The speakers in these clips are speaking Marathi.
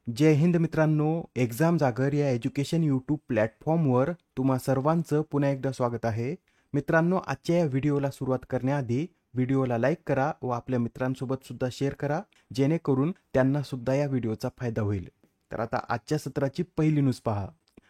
जय हिंद मित्रांनो, एक्झाम जागर या एज्युकेशन यूट्यूब प्लॅटफॉर्मवर तुम्हा सर्वांचं पुन्हा एकदा स्वागत आहे. मित्रांनो, आजच्या या व्हिडिओला सुरुवात करण्याआधी व्हिडिओला लाईक करा व आपल्या मित्रांसोबत सुद्धा शेअर करा, जेणेकरून त्यांना सुद्धा या व्हिडिओचा फायदा होईल. तर आता आजच्या सत्राची पहिली न्यूज पहा.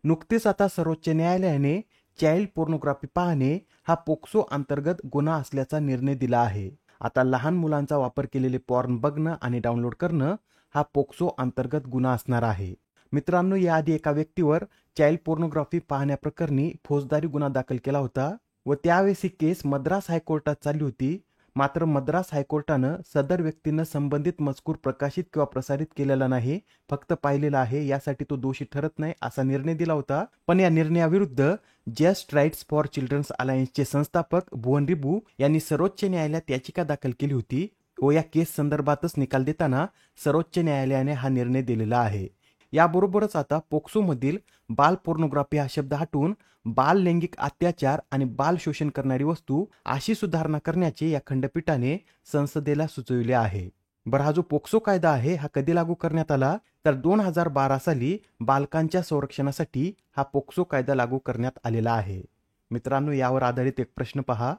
नुकतेच आता सर्वोच्च न्यायालयाने चाइल्ड पोर्नोग्राफी पाहणे हा पोक्सो अंतर्गत गुन्हा असल्याचा निर्णय दिला आहे. आता लहान मुलांचा वापर केलेले पॉर्न बघणं आणि डाउनलोड करणं हा पोक्सो अंतर्गत गुन्हा असणार आहे. मित्रांनो, याआधी एका व्यक्तीवर चाइल्ड पोर्नोग्राफी पाहण्याप्रकरणी फौजदारी गुन्हा दाखल केला होता व त्यावेळेस ही केस मद्रास हायकोर्टात चालली होती. मात्र मद्रास हायकोर्टानं सदर व्यक्तीनं संबंधित मजकूर प्रकाशित किंवा प्रसारित केलेला नाही, फक्त पाहिलेला आहे, यासाठी तो दोषी ठरत नाही असा निर्णय दिला होता. पण या निर्णयाविरुद्ध जस्ट राईट्स फॉर चिल्ड्रन्स अलायन्सचे संस्थापक भुवन रिबू यांनी सर्वोच्च न्यायालयात याचिका दाखल केली होती व या केस संदर्भातच निकाल देताना सर्वोच्च न्यायालयाने हा निर्णय दिलेला आहे. याबरोबरच आता पोक्सोमधील बाल पोर्नोग्राफी हा शब्द हटवून बाल लैंगिक अत्याचार आणि बाल शोषण करणारी वस्तू अशी सुधारणा करण्याचे या खंडपीठाने संसदेला सुचविले आहे. बरं, हा जो पोक्सो कायदा आहे हा कधी लागू करण्यात आला तर 2012 साली बालकांच्या संरक्षणासाठी हा पोक्सो कायदा लागू करण्यात आलेला आहे. मित्रांनो, यावर आधारित एक प्रश्न पहा.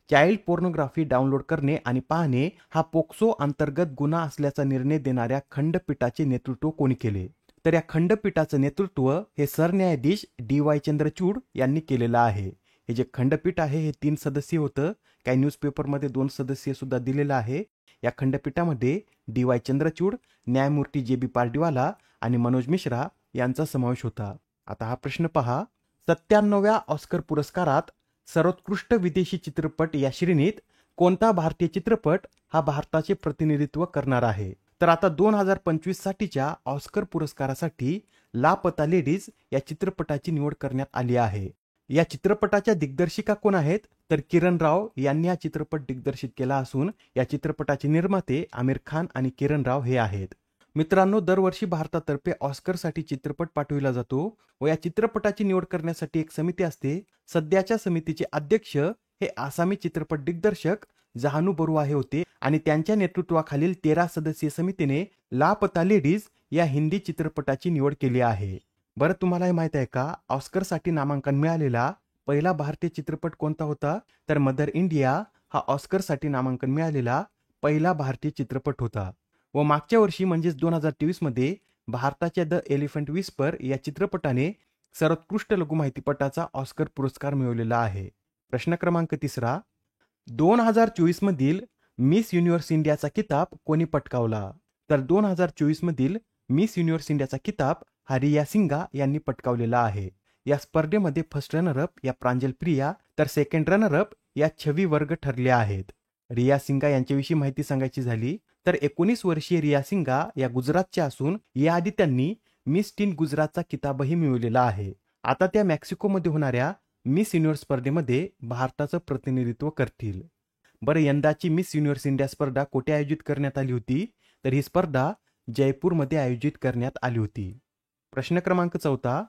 चाइल्ड पोर्नोग्राफी डाउनलोड करणे आणि पाहणे हा पोक्सो अंतर्गत गुन्हा असल्याचा निर्णय देणाऱ्या खंडपीठाचे नेतृत्व कोणी केले? तर या खंडपीठाचं नेतृत्व हे सरन्यायाधीश DY चंद्रचूड यांनी केलेलं आहे. हे जे खंडपीठ आहे हे 3 सदस्यीय होतं. काही न्यूजपेपरमध्ये 2 सदस्यीय सुद्धा दिलेलं आहे. या खंडपीठामध्ये DY चंद्रचूड, न्यायमूर्ती JB पार्डीवाला आणि मनोज मिश्रा यांचा समावेश होता. आता हा प्रश्न पहा. 97व्या ऑस्कर पुरस्कारात सर्वोत्कृष्ट विदेशी चित्रपट या श्रेणीत कोणता भारतीय चित्रपट हा भारताचे प्रतिनिधित्व करणार आहे? तर आता 2025 साठीच्या ऑस्कर पुरस्कारासाठी लापता लेडीज या चित्रपटाची निवड करण्यात आली आहे. या चित्रपटाच्या दिग्दर्शिका कोण आहेत? तर किरण राव यांनी हा चित्रपट दिग्दर्शित केला असून या चित्रपटाचे निर्माते आमिर खान आणि किरण राव हे आहेत. मित्रांनो, दरवर्षी भारतातर्फे ऑस्करसाठी चित्रपट पाठविला जातो व या चित्रपटाची निवड करण्यासाठी एक समिती असते. सध्याच्या समितीचे अध्यक्ष हे आसामी चित्रपट दिग्दर्शक जहानू बरुआहे होते आणि त्यांच्या नेतृत्वाखालील 13 सदस्यीय समितीने लापता लेडीज या हिंदी चित्रपटाची निवड केली आहे. बरं, तुम्हाला हे माहित आहे का, ऑस्करसाठी नामांकन मिळालेला पहिला भारतीय चित्रपट कोणता होता? तर मदर इंडिया हा ऑस्करसाठी नामांकन मिळालेला पहिला भारतीय चित्रपट होता व मागच्या वर्षी म्हणजेच 2023 मध्ये भारताच्या द एलिफंट विस्पर या चित्रपटाने सर्वोत्कृष्ट लघुमाहितीपटाचा ऑस्कर पुरस्कार मिळवलेला आहे. प्रश्न क्रमांक 3. 2024 मधील मिस युनिव्हर्स इंडियाचा किताब कोणी पटकावला? तर 2024 मधील मिस युनिव्हर्स इंडियाचा किताब हा रिया सिंगा यांनी पटकावलेला आहे. या स्पर्धेमध्ये फर्स्ट रनरअप या प्रांजल प्रिया तर सेकंड रनरअप या छवी वर्ग ठरले आहेत. रिया सिंगा यांच्याविषयी माहिती सांगायची झाली तर 19 वर्षीय रिया सिंगा या गुजरातच्या असून याआधी त्यांनी मिस टीन गुजरातचा किताबही मिळवलेला आहे. आता त्या मेक्सिकोमध्ये होणाऱ्या मिस युनिव्हर्स स्पर्धेमध्ये भारताचं प्रतिनिधित्व करतील. बरं, यंदाची मिस युनिव्हर्स इंडिया स्पर्धा कुठे आयोजित करण्यात आली होती? तर ही स्पर्धा जयपूरमध्ये आयोजित करण्यात आली होती. प्रश्न क्रमांक 4.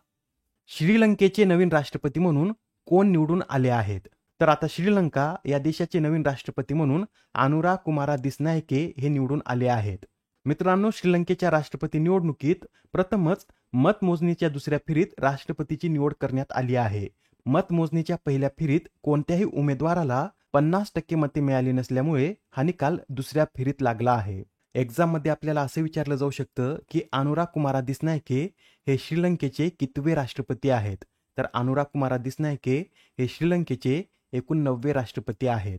श्रीलंकेचे नवीन राष्ट्रपती म्हणून कोण निवडून आले आहेत? तर आता श्रीलंका या देशाचे नवीन राष्ट्रपती म्हणून अनुरा कुमारा दिसनायके हे निवडून आले आहेत. मित्रांनो, श्रीलंकेच्या राष्ट्रपती निवडणुकीत प्रथमच मतमोजणीच्या दुसऱ्या फेरीत राष्ट्रपतीची निवड करण्यात आली आहे. मतमोजणीच्या पहिल्या फेरीत कोणत्याही उमेदवाराला 50% मते मिळाली नसल्यामुळे हा निकाल दुसऱ्या फेरीत लागला आहे. एक्झाममध्ये आपल्याला असं विचारलं जाऊ शकतं की अनुरा कुमारा दिसनायके हे श्रीलंकेचे कितवे राष्ट्रपती आहेत? तर अनुरा कुमारा दिसनायके हे श्रीलंकेचे एकूण 90वे राष्ट्रपती आहेत.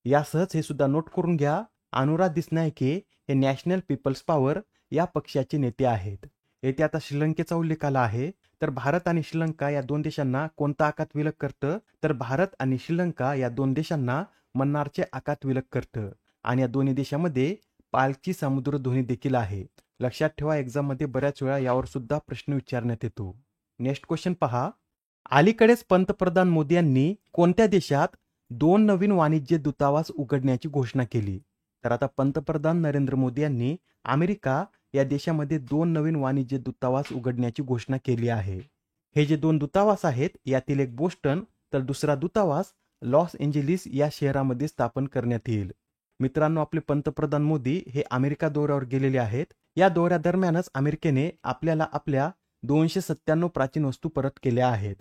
यासहच हे सुद्धा नोट करून घ्या, अनुरा दिसनायके हे नॅशनल पीपल्स पॉवर या पक्षाचे नेते आहेत. येथे आता श्रीलंकेचा उल्लेख आला आहे तर भारत आणि श्रीलंका या 2 देशांना कोणता आखात विलग करतं? तर भारत आणि श्रीलंका या 2 देशांना मन्नारचे आखात विलग करतं आणि या दोन्ही देशांमध्ये पालची समुद्र धोनी देखील आहे. लक्षात ठेवा, एक्झाममध्ये बऱ्याच वेळा यावर सुद्धा प्रश्न विचारण्यात येतो. नेक्स्ट क्वेश्चन पहा. अलीकडेच पंतप्रधान मोदी यांनी कोणत्या देशात 2 नवीन वाणिज्य दूतावास उघडण्याची घोषणा केली? तर आता पंतप्रधान नरेंद्र मोदी यांनी अमेरिका या देशामध्ये 2 नवीन वाणिज्य दूतावास उघडण्याची घोषणा केली आहे. हे जे 2 दूतावास आहेत यातील एक बोस्टन तर दुसरा दूतावास लॉस एंजेलिस या शहरामध्ये स्थापन करण्यात येईल. मित्रांनो, आपले पंतप्रधान मोदी हे अमेरिका दौऱ्यावर गेलेले आहेत. या दौऱ्यादरम्यानच अमेरिकेने आपल्याला आपल्या 297 प्राचीन वस्तू परत केल्या आहेत.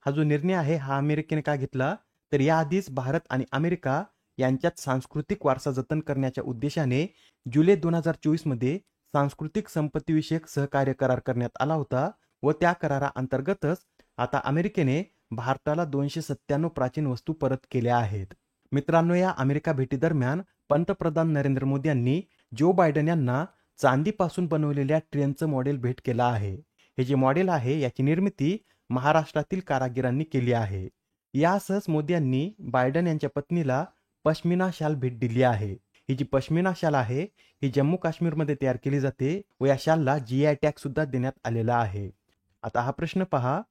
हा जो निर्णय आहे हा अमेरिकेने का घेतला, तर याआधीच भारत आणि अमेरिका यांच्यात सांस्कृतिक वारसा जतन करण्याच्या उद्देशाने जुलै 2024 मध्ये सांस्कृतिक संपत्तीविषयक सहकार्य करार करण्यात आला होता व त्या कराराअंतर्गतच आता अमेरिकेने भारताला 297 प्राचीन वस्तू परत केल्या आहेत. मित्रांनो, या अमेरिका भेटीदरम्यान पंतप्रधान नरेंद्र मोदी यांनी जो बायडन यांना चांदीपासून बनवलेल्या ट्रेनचं मॉडेल भेट केलं आहे. हे जे मॉडेल आहे याची निर्मिती महाराष्ट्रातील कारागिरांनी केली आहे. यासहच मोदी यांनी बायडन यांच्या पत्नीला पश्मिना शाल भेट दिली आहे. ही जी पश्मिना शाल आहे ही जम्मू काश्मीरमध्ये तयार केली जाते व या शालला GI टॅग सुद्धा देण्यात आलेला आहे. आता हा प्रश्न पहा,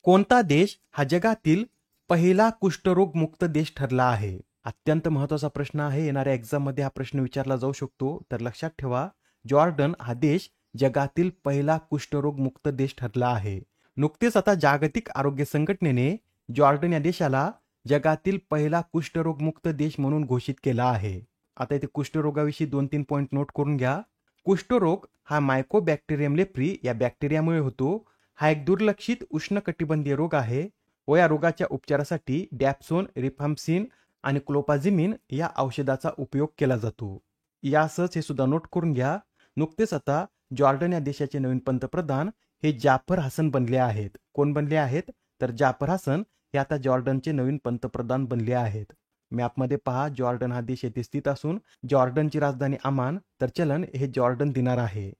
कोणता देश हा जगातील पहिला कुष्ठरोग मुक्त देश ठरला आहे? अत्यंत महत्त्वाचा प्रश्न आहे. येणाऱ्या एक्झाममध्ये हा प्रश्न विचारला जाऊ शकतो. तर लक्षात ठेवा, जॉर्डन हा देश जगातील पहिला कुष्ठरोग मुक्त देश ठरला आहे. नुकतेच आता जागतिक आरोग्य संघटनेने जॉर्डन या देशाला जगातील पहिला कुष्ठरोग मुक्त देश म्हणून घोषित केला आहे. आता इथे कुष्ठरोगाविषयी 2-3 पॉईंट नोट करून घ्या. कुष्ठरोग हा मायकोबॅक्टेरियम लेप्री या बॅक्टेरियामुळे होतो. हा एक दुर्लक्षित उष्णकटिबंधीय रोग आहे व या रोगाच्या उपचारासाठी डॅप्सोन, रिफाम्पिसिन आणि क्लोपाझिमिन या औषधाचा उपयोग केला जातो. यासच हे सुद्धा नोट करून घ्या, नुकतेच आता जॉर्डन या देशाचे नवीन पंतप्रधान हे जाफर हसन बनले आहेत. कोण बनले आहेत? तर जाफर हसन हे आता जॉर्डनचे नवीन पंतप्रधान बनले आहेत. मॅपमध्ये पहा, जॉर्डन हा देश येथे स्थित असून जॉर्डनची राजधानी अमान, तर चलन हे जॉर्डन दिनार आहे.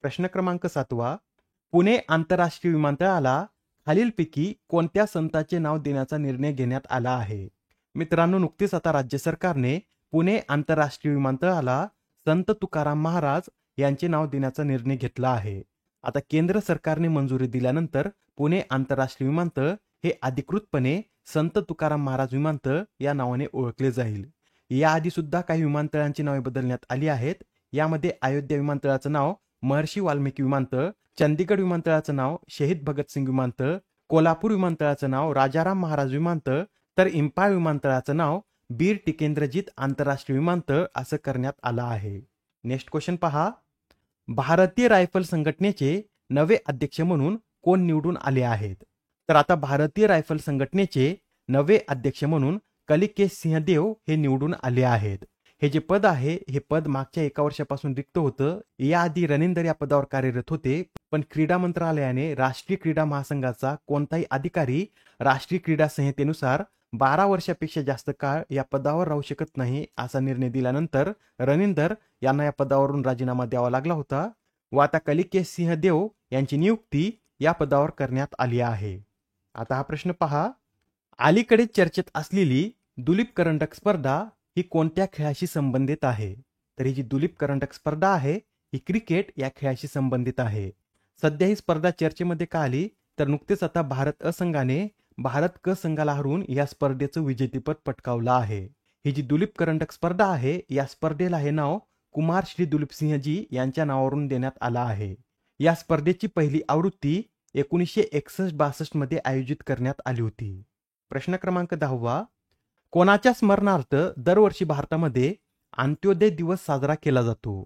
प्रश्न क्रमांक 7, पुणे आंतरराष्ट्रीय विमानतळाला खालीलपैकी कोणत्या संताचे नाव देण्याचा निर्णय घेण्यात आला आहे? मित्रांनो, नुकतेच आता राज्य सरकारने पुणे आंतरराष्ट्रीय विमानतळाला संत तुकाराम महाराज यांचे नाव देण्याचा निर्णय घेतला आहे. आता केंद्र सरकारने मंजुरी दिल्यानंतर पुणे आंतरराष्ट्रीय विमानतळ हे अधिकृतपणे संत तुकाराम महाराज विमानतळ या नावाने ओळखले जाईल. याआधी सुद्धा काही विमानतळांची नावे बदलण्यात आली आहेत. यामध्ये अयोध्या विमानतळाचं नाव महर्षी वाल्मिकी विमानतळ, चंदीगड विमानतळाचं नाव शहीद भगतसिंग विमानतळ, कोल्हापूर विमानतळाचं नाव राजाराम महाराज विमानतळ, तर इंफाळ विमानतळाचं नाव बीर टिकेंद्रजीत आंतरराष्ट्रीय विमानतळ असं करण्यात आलं आहे. नेक्स्ट क्वेश्चन पहा, भारतीय रायफल संघटनेचे नवे अध्यक्ष म्हणून कोण निवडून आले आहेत? तर आता भारतीय रायफल संघटनेचे नवे अध्यक्ष म्हणून कलिकेश सिंहदेव हे निवडून आले आहेत. हे जे पद आहे हे पद मागच्या 1 वर्षापासून रिक्त होतं. याआधी रणिंदर या पदावर कार्यरत होते, पण क्रीडा मंत्रालयाने राष्ट्रीय क्रीडा महासंघाचा कोणताही अधिकारी राष्ट्रीय क्रीडा संहितेनुसार 12 वर्षापेक्षा जास्त काळ या पदावर राहू शकत नाही असा निर्णय दिल्यानंतर रणिंदर यांना या पदावरून राजीनामा द्यावा लागला होता व आता कलिकेश सिंहदेव यांची नियुक्ती या पदावर करण्यात आली आहे. आता हा प्रश्न पहा, अलीकडे चर्चेत असलेली दुलीप करंडक स्पर्धा ही कोणत्या खेळाशी संबंधित आहे? तर ही जी दुलीप करंडक स्पर्धा आहे ही क्रिकेट या खेळाशी संबंधित आहे. सध्या ही स्पर्धा चर्चेमध्ये का आली? तर नुकतेच आता भारत अ संघाने भारत क संघाला हरवून या स्पर्धेचं विजेतेपद पटकावलं आहे. ही जी दुलीप करंडक स्पर्धा आहे या स्पर्धेला हे नाव कुमार श्री दुलीप सिंहजी यांच्या नावावरून देण्यात आलं आहे. या स्पर्धेची पहिली आवृत्ती 1961-62 मध्ये आयोजित करण्यात आली होती. प्रश्न क्रमांक 10, कोणाच्या स्मरणार्थ दरवर्षी भारतामध्ये अंत्योदय दिवस साजरा केला जातो?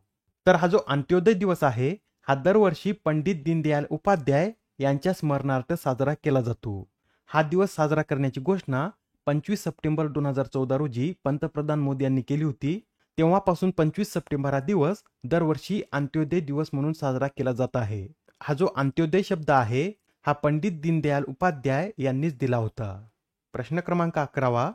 तर हा जो अंत्योदय दिवस आहे हा दरवर्षी पंडित दीनदयाल उपाध्याय यांच्या स्मरणार्थ साजरा केला जातो. हा दिवस साजरा करण्याची घोषणा 25 सप्टेंबर 2014 रोजी पंतप्रधान मोदी यांनी केली होती. तेव्हापासून 25 सप्टेंबर हा दिवस दरवर्षी अंत्योदय दिवस म्हणून साजरा केला जात आहे. हा जो अंत्योदय शब्द आहे हा पंडित दीनदयाल उपाध्याय यांनीच दिला होता. प्रश्न क्रमांक 11,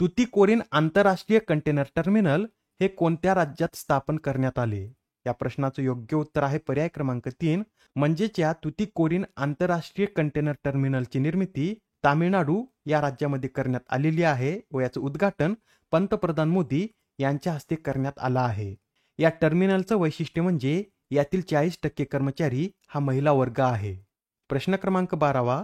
तुतीकोरीन आंतरराष्ट्रीय कंटेनर टर्मिनल हे कोणत्या राज्यात स्थापन करण्यात आले? या प्रश्नाचं योग्य उत्तर आहे पर्याय क्रमांक 3, म्हणजेच या तुतीकोरीन आंतरराष्ट्रीय कंटेनर टर्मिनलची निर्मिती तामिळनाडू या राज्यामध्ये करण्यात आलेली आहे व याचं उद्घाटन पंतप्रधान मोदी यांच्या हस्ते करण्यात आलं आहे. या टर्मिनलचं वैशिष्ट्य म्हणजे यातील 40% कर्मचारी हा महिला वर्ग आहे. प्रश्न क्रमांक 12,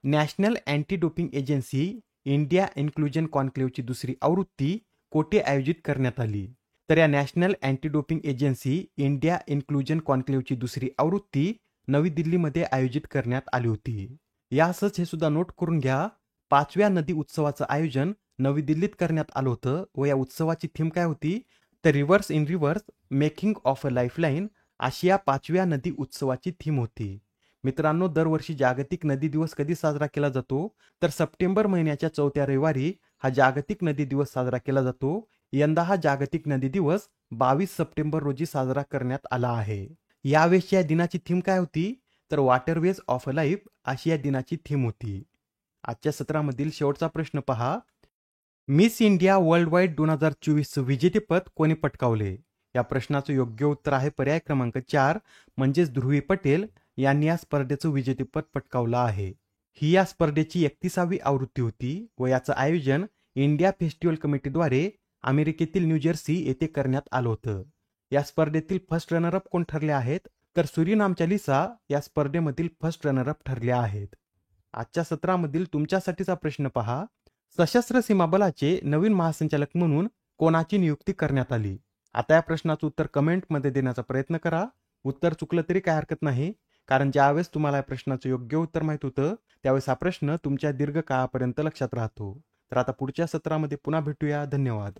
national anti doping agency India inclusion कॉन्क्लेव्हची दुसरी आवृत्ती कोठे आयोजित करण्यात आली? तर या national anti doping agency India inclusion कॉन्क्लेव्हची दुसरी आवृत्ती नवी दिल्लीमध्ये आयोजित करण्यात आली होती. यासच हे सुद्धा नोट करून घ्या, 5व्या नदी उत्सवाचं आयोजन नवी दिल्लीत करण्यात आलं होतं व या उत्सवाची थीम काय होती? तर rivers in rivers making of a lifeline आशिया 5व्या नदी उत्सवाची थीम होती. मित्रांनो, दरवर्षी जागतिक नदी दिवस कधी साजरा केला जातो? तर सप्टेंबर महिन्याच्या 4थ्या रविवारी हा जागतिक नदी दिवस साजरा केला जातो. यंदा हा जागतिक नदी दिवस 22 सप्टेंबर रोजी साजरा करण्यात आला आहे. यावेळेस या दिनाची थीम काय होती? तर वॉटरवेज ऑफ लाईफ अशी या दिनाची थीम होती. आजच्या सत्रामधील शेवटचा प्रश्न पहा. मिस इंडिया वर्ल्ड वाईड 2024 विजेतेपद कोणी पटकावले? या प्रश्नाचं योग्य उत्तर आहे पर्याय क्रमांक 4 म्हणजेच ध्रुवी पटेल यांनी या स्पर्धेचं विजेतेपद पटकावलं आहे. ही या स्पर्धेची 31वी आवृत्ती होती व याचं आयोजन इंडिया फेस्टिवल कमिटीद्वारे अमेरिकेतील न्यूजर्सी येथे करण्यात आलं होतं. या स्पर्धेतील फर्स्ट रनरअप कोण ठरले आहेत? तर सुरिनामच्या लिसा या स्पर्धेमधील फर्स्ट रनरअप ठरल्या आहेत. आजच्या सत्रामधील तुमच्यासाठीचा प्रश्न पहा. सशस्त्र सीमा बलाचे नवीन महासंचालक म्हणून कोणाची नियुक्ती करण्यात आली? आता या प्रश्नाचं उत्तर कमेंटमध्ये देण्याचा प्रयत्न करा. उत्तर चुकलं तरी काय हरकत नाही, कारण ज्यावेळेस तुम्हाला या प्रश्नाचं योग्य उत्तर माहित होतं त्यावेळेस हा प्रश्न तुमच्या दीर्घकाळापर्यंत लक्षात राहतो. तर आता पुढच्या सत्रामध्ये पुन्हा भेटूया. धन्यवाद.